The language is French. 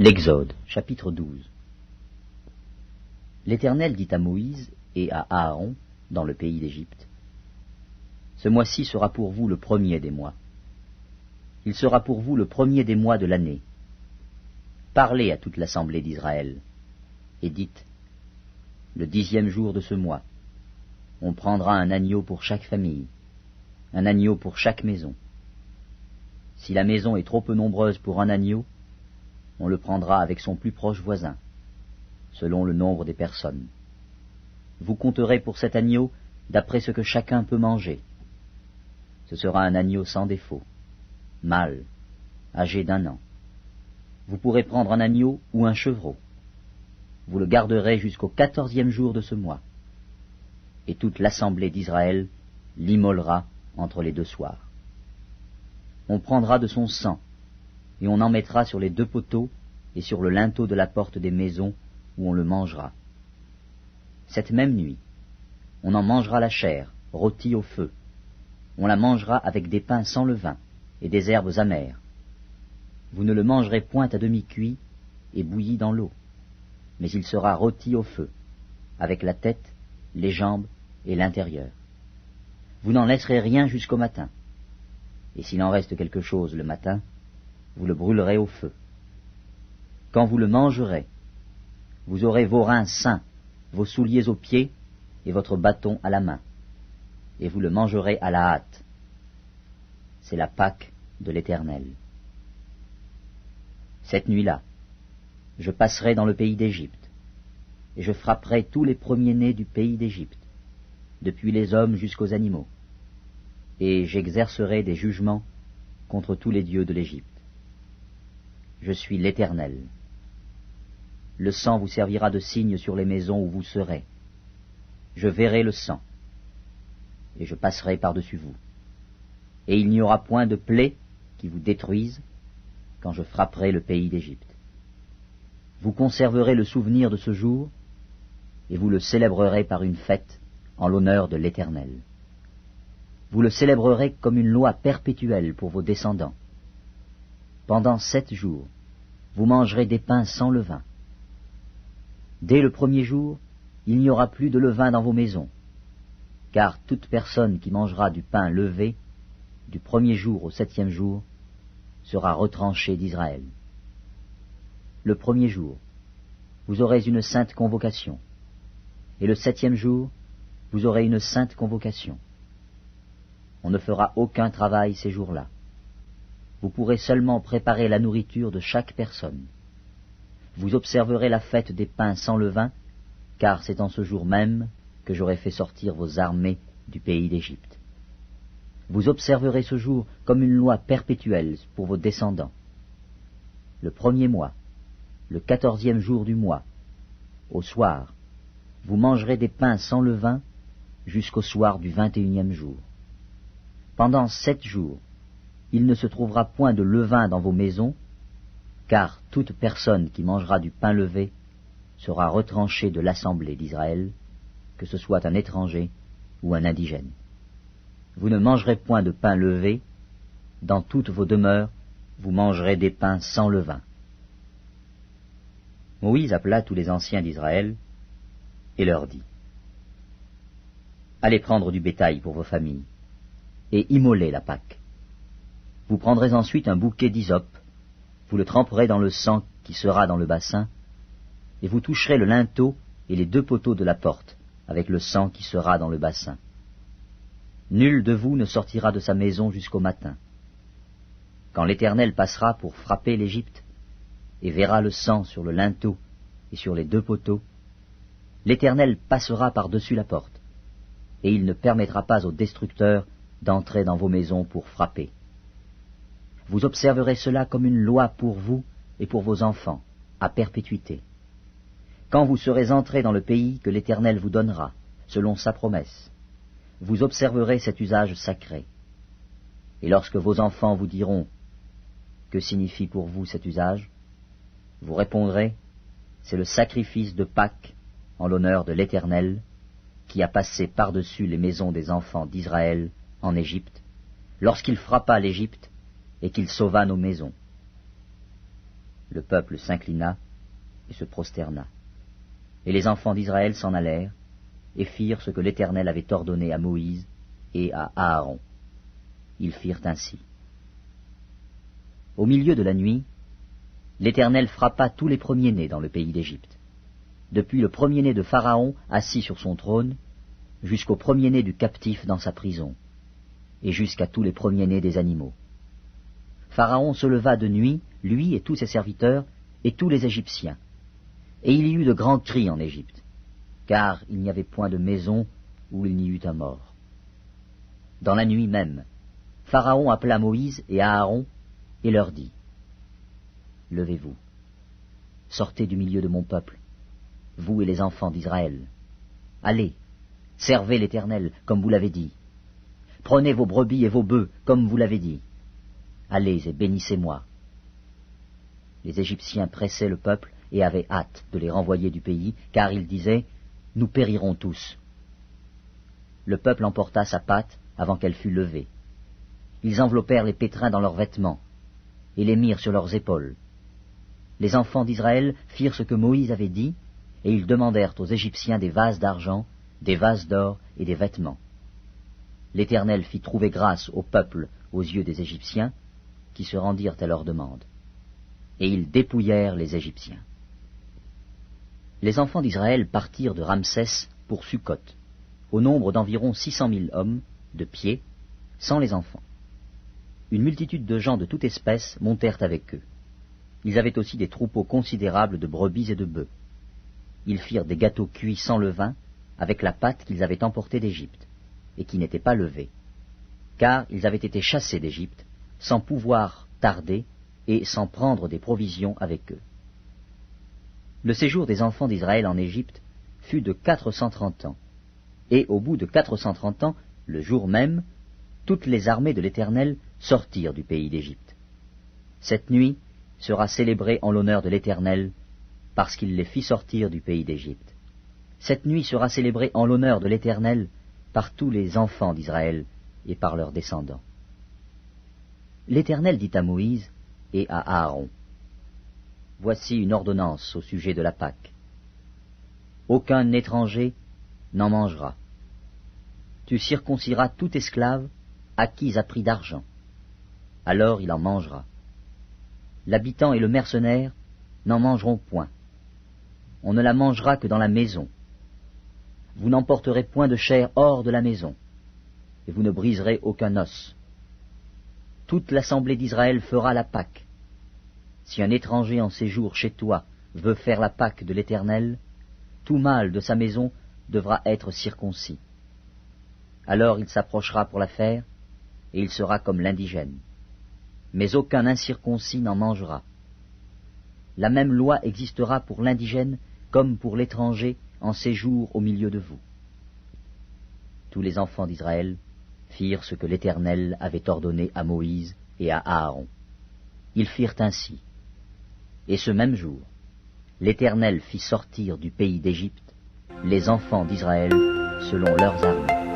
L'Exode, chapitre 12. L'Éternel dit à Moïse et à Aaron, dans le pays d'Égypte, « Ce mois-ci sera pour vous le premier des mois. Il sera pour vous le premier des mois de l'année. Parlez à toute l'assemblée d'Israël, et dites, le 10e jour de ce mois, on prendra un agneau pour chaque famille, un agneau pour chaque maison. Si la maison est trop peu nombreuse pour un agneau, on le prendra avec son plus proche voisin, selon le nombre des personnes. Vous compterez pour cet agneau d'après ce que chacun peut manger. Ce sera un agneau sans défaut, mâle, âgé d'1 an. Vous pourrez prendre un agneau ou un chevreau. Vous le garderez jusqu'au 14e jour de ce mois. Et toute l'assemblée d'Israël l'immolera entre les 2 soirs. On prendra de son sang, et on en mettra sur les 2 poteaux et sur le linteau de la porte des maisons où on le mangera. Cette même nuit, on en mangera la chair, rôtie au feu. On la mangera avec des pains sans levain et des herbes amères. Vous ne le mangerez point à demi-cuit et bouilli dans l'eau, mais il sera rôti au feu, avec la tête, les jambes et l'intérieur. Vous n'en laisserez rien jusqu'au matin, et s'il en reste quelque chose le matin, vous le brûlerez au feu. Quand vous le mangerez, vous aurez vos reins sains, vos souliers aux pieds et votre bâton à la main, et vous le mangerez à la hâte. C'est la Pâque de l'Éternel. Cette nuit-là, je passerai dans le pays d'Égypte, et je frapperai tous les premiers-nés du pays d'Égypte, depuis les hommes jusqu'aux animaux, et j'exercerai des jugements contre tous les dieux de l'Égypte. Je suis l'Éternel. Le sang vous servira de signe sur les maisons où vous serez. Je verrai le sang, et je passerai par-dessus vous. Et il n'y aura point de plaie qui vous détruise quand je frapperai le pays d'Égypte. Vous conserverez le souvenir de ce jour, et vous le célébrerez par une fête en l'honneur de l'Éternel. Vous le célébrerez comme une loi perpétuelle pour vos descendants. Pendant 7 jours, vous mangerez des pains sans levain. Dès le 1er jour, il n'y aura plus de levain dans vos maisons, car toute personne qui mangera du pain levé, du 1er jour au 7e jour, sera retranchée d'Israël. Le 1er jour, vous aurez une sainte convocation, et le 7e jour, vous aurez une sainte convocation. On ne fera aucun travail ces jours-là. Vous pourrez seulement préparer la nourriture de chaque personne. Vous observerez la fête des pains sans levain, car c'est en ce jour même que j'aurai fait sortir vos armées du pays d'Égypte. Vous observerez ce jour comme une loi perpétuelle pour vos descendants. Le 1er mois, le 14e jour du mois, au soir, vous mangerez des pains sans levain jusqu'au soir du 21e jour. Pendant 7 jours, il ne se trouvera point de levain dans vos maisons, car toute personne qui mangera du pain levé sera retranchée de l'assemblée d'Israël, que ce soit un étranger ou un indigène. Vous ne mangerez point de pain levé, dans toutes vos demeures, vous mangerez des pains sans levain. Moïse appela tous les anciens d'Israël et leur dit, « Allez prendre du bétail pour vos familles, et immolez la Pâque. Vous prendrez ensuite un bouquet d'hysope, vous le tremperez dans le sang qui sera dans le bassin, et vous toucherez le linteau et les 2 poteaux de la porte, avec le sang qui sera dans le bassin. Nul de vous ne sortira de sa maison jusqu'au matin. Quand l'Éternel passera pour frapper l'Égypte, et verra le sang sur le linteau et sur les 2 poteaux, l'Éternel passera par-dessus la porte, et il ne permettra pas aux destructeurs d'entrer dans vos maisons pour frapper. Vous observerez cela comme une loi pour vous et pour vos enfants, à perpétuité. Quand vous serez entrés dans le pays que l'Éternel vous donnera, selon sa promesse, vous observerez cet usage sacré. Et lorsque vos enfants vous diront « Que signifie pour vous cet usage ?» vous répondrez « C'est le sacrifice de Pâques en l'honneur de l'Éternel, qui a passé par-dessus les maisons des enfants d'Israël en Égypte, lorsqu'il frappa l'Égypte et qu'il sauva nos maisons. Le peuple s'inclina et se prosterna. Et les enfants d'Israël s'en allèrent, et firent ce que l'Éternel avait ordonné à Moïse et à Aaron. Ils firent ainsi. Au milieu de la nuit, l'Éternel frappa tous les premiers-nés dans le pays d'Égypte, depuis le premier-né de Pharaon assis sur son trône, jusqu'au premier-né du captif dans sa prison, et jusqu'à tous les premiers-nés des animaux. Pharaon se leva de nuit, lui et tous ses serviteurs, et tous les Égyptiens. Et il y eut de grands cris en Égypte, car il n'y avait point de maison où il n'y eût un mort. Dans la nuit même, Pharaon appela Moïse et Aaron, et leur dit, « Levez-vous, sortez du milieu de mon peuple, vous et les enfants d'Israël. Allez, servez l'Éternel, comme vous l'avez dit. Prenez vos brebis et vos bœufs, comme vous l'avez dit. Allez et bénissez-moi. » Les Égyptiens pressaient le peuple et avaient hâte de les renvoyer du pays, car ils disaient, « Nous périrons tous. » Le peuple emporta sa pâte avant qu'elle fût levée. Ils enveloppèrent les pétrins dans leurs vêtements, et les mirent sur leurs épaules. Les enfants d'Israël firent ce que Moïse avait dit, et ils demandèrent aux Égyptiens des vases d'argent, des vases d'or et des vêtements. L'Éternel fit trouver grâce au peuple aux yeux des Égyptiens, qui se rendirent à leur demande. Et ils dépouillèrent les Égyptiens. Les enfants d'Israël partirent de Ramsès pour Sukkot, au nombre d'environ 600 000 hommes, de pied, sans les enfants. Une multitude de gens de toute espèce montèrent avec eux. Ils avaient aussi des troupeaux considérables de brebis et de bœufs. Ils firent des gâteaux cuits sans levain, avec la pâte qu'ils avaient emportée d'Égypte, et qui n'était pas levée, car ils avaient été chassés d'Égypte, sans pouvoir tarder et sans prendre des provisions avec eux. Le séjour des enfants d'Israël en Égypte fut de 430 ans, et au bout de 430 ans, le jour même, toutes les armées de l'Éternel sortirent du pays d'Égypte. Cette nuit sera célébrée en l'honneur de l'Éternel, parce qu'il les fit sortir du pays d'Égypte. Cette nuit sera célébrée en l'honneur de l'Éternel par tous les enfants d'Israël et par leurs descendants. L'Éternel dit à Moïse et à Aaron, « Voici une ordonnance au sujet de la Pâque. Aucun étranger n'en mangera. Tu circonciras tout esclave acquis à prix d'argent. Alors il en mangera. L'habitant et le mercenaire n'en mangeront point. On ne la mangera que dans la maison. Vous n'emporterez point de chair hors de la maison, et vous ne briserez aucun os. Toute l'assemblée d'Israël fera la Pâque. Si un étranger en séjour chez toi veut faire la Pâque de l'Éternel, tout mâle de sa maison devra être circoncis. Alors il s'approchera pour la faire, et il sera comme l'indigène. Mais aucun incirconcis n'en mangera. La même loi existera pour l'indigène comme pour l'étranger en séjour au milieu de vous. Tous les enfants d'Israël firent ce que l'Éternel avait ordonné à Moïse et à Aaron. Ils firent ainsi. Et ce même jour, l'Éternel fit sortir du pays d'Égypte les enfants d'Israël selon leurs armées.